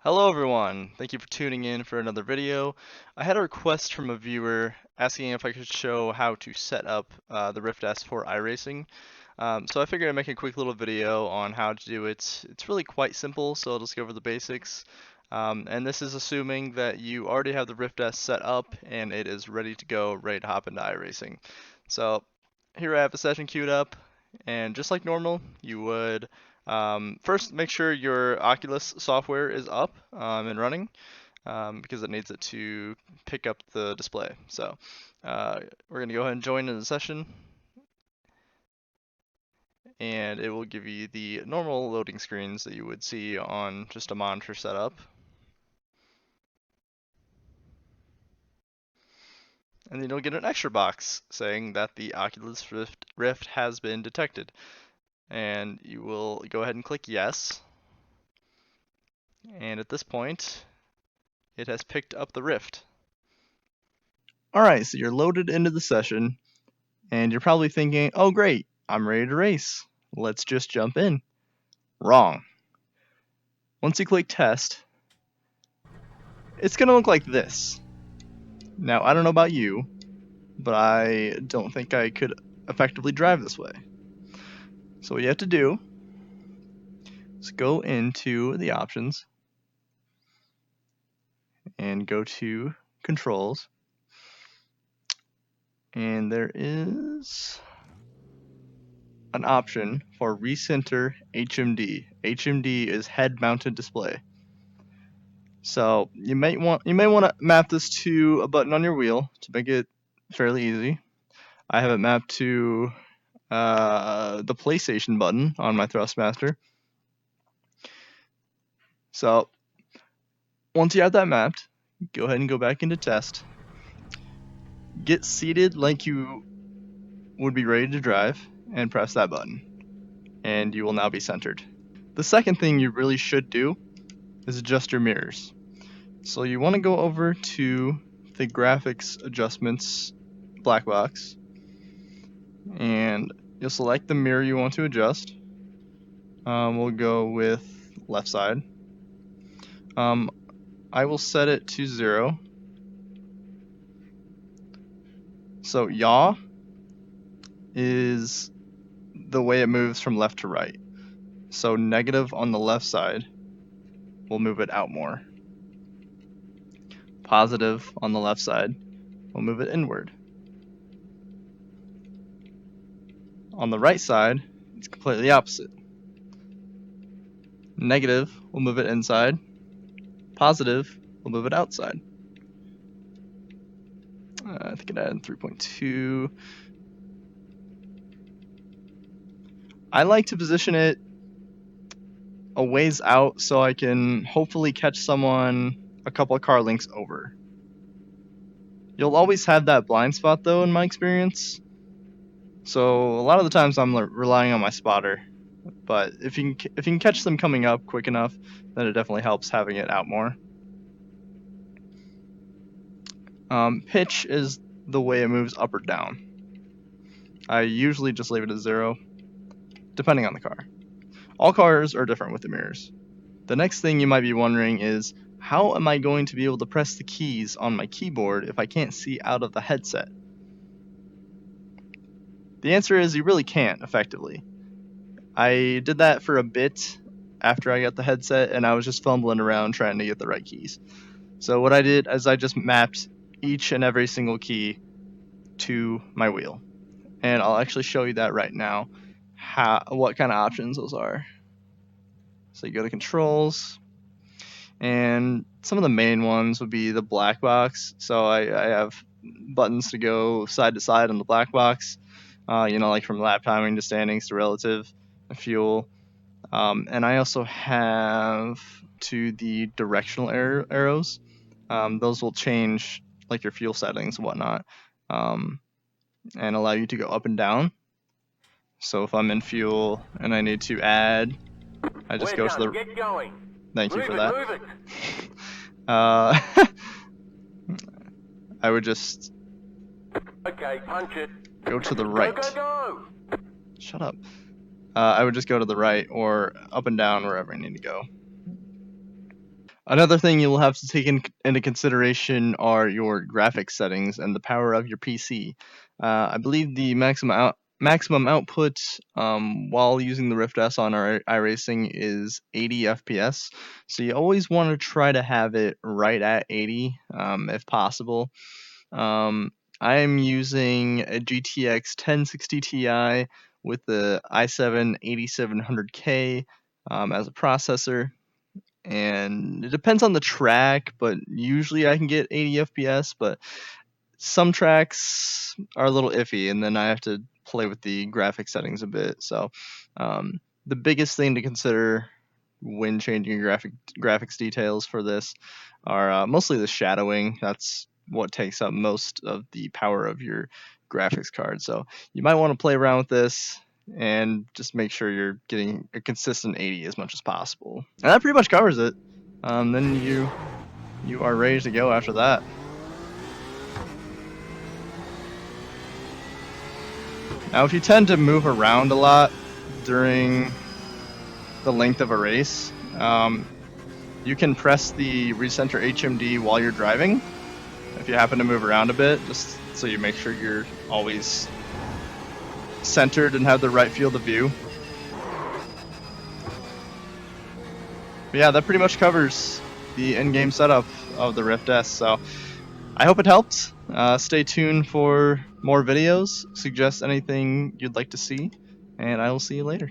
Hello everyone, thank you for tuning in for another video. I had a request from a viewer asking if I could show how to set up the Rift S for iRacing. So I figured I'd make a quick little video on how to do it. It's really quite simple, so I'll just go over the basics. And this is assuming that you already have the Rift S set up and it is ready to go, ready to hop into iRacing. So here I have a session queued up, and just like normal, you would first, make sure your Oculus software is up and running because it needs it to pick up the display. So we're going to go ahead and join in the session, and it will give you the normal loading screens that you would see on just a monitor setup. And then you'll get an extra box saying that the Oculus Rift has been detected. And you will go ahead and click yes. And at this point, it has picked up the Rift. Alright, so you're loaded into the session, and you're probably thinking, oh great, I'm ready to race. Let's just jump in. Wrong. Once you click test, it's going to look like this. Now, I don't know about you, but I don't think I could effectively drive this way. So what you have to do is go into the options and go to controls. And there is an option for recenter HMD. HMD is head mounted display. So you may want to map this to a button on your wheel to make it fairly easy. I have it mapped to the PlayStation button on my Thrustmaster. So once you have that mapped, go ahead and go back into test. Get seated like you would be ready to drive and press that button, and you will now be centered. The second thing you really should do is adjust your mirrors. So you want to go over to the graphics adjustments black box, and you'll select the mirror you want to adjust. We'll go with left side. I will set it to 0. So yaw is the way it moves from left to right. So negative on the left side will move it out more. Positive on the left side will move it inward. On the right side, it's completely opposite. Negative will move it inside. Positive will move it outside. I think it added 3.2. I like to position it a ways out so I can hopefully catch someone a couple of car lengths over. You'll always have that blind spot though, in my experience. So a lot of the times I'm relying on my spotter. But if you can catch them coming up quick enough, then it definitely helps having it out more. Pitch is the way it moves up or down. I usually just leave it at 0, depending on the car. All cars are different with the mirrors. The next thing you might be wondering is, how am I going to be able to press the keys on my keyboard if I can't see out of the headset? The answer is you really can't effectively. I did that for a bit after I got the headset, and I was just fumbling around trying to get the right keys. So what I did is I just mapped each and every single key to my wheel. And I'll actually show you that right now, what kind of options those are. So you go to controls, and some of the main ones would be the black box. So I have buttons to go side to side on the black box, like from lap timing to standings to relative, fuel. And I also have to the directional arrows. Those will change like your fuel settings and whatnot, and allow you to go up and down. So if I'm in fuel and I need to add, I just go to the... Get going. Thank you for that. Move it. I would just Okay, punch it. go to the right. Go. Shut up. I would just go to the right or up and down wherever I need to go. Another thing you'll have to take into consideration are your graphics settings and the power of your PC. I believe the maximum output while using the Rift S on our iRacing is 80 FPS. So you always want to try to have it right at 80 if possible. Um, I am using a GTX 1060 Ti with the i7 8700K as a processor, and it depends on the track, but usually I can get 80 FPS, but some tracks are a little iffy, and then I have to play with the graphic settings a bit. So, the biggest thing to consider when changing your graphics details for this are mostly the shadowing. That's what takes up most of the power of your graphics card. So you might want to play around with this and just make sure you're getting a consistent 80 as much as possible. And that pretty much covers it. Then you are ready to go after that. Now, if you tend to move around a lot during the length of a race, you can press the recenter HMD while you're driving. If you happen to move around a bit, just so you make sure you're always centered and have the right field of view. But yeah, that pretty much covers the in-game setup of the Rift S. So I hope it helped. Stay tuned for more videos. Suggest anything you'd like to see, and I will see you later.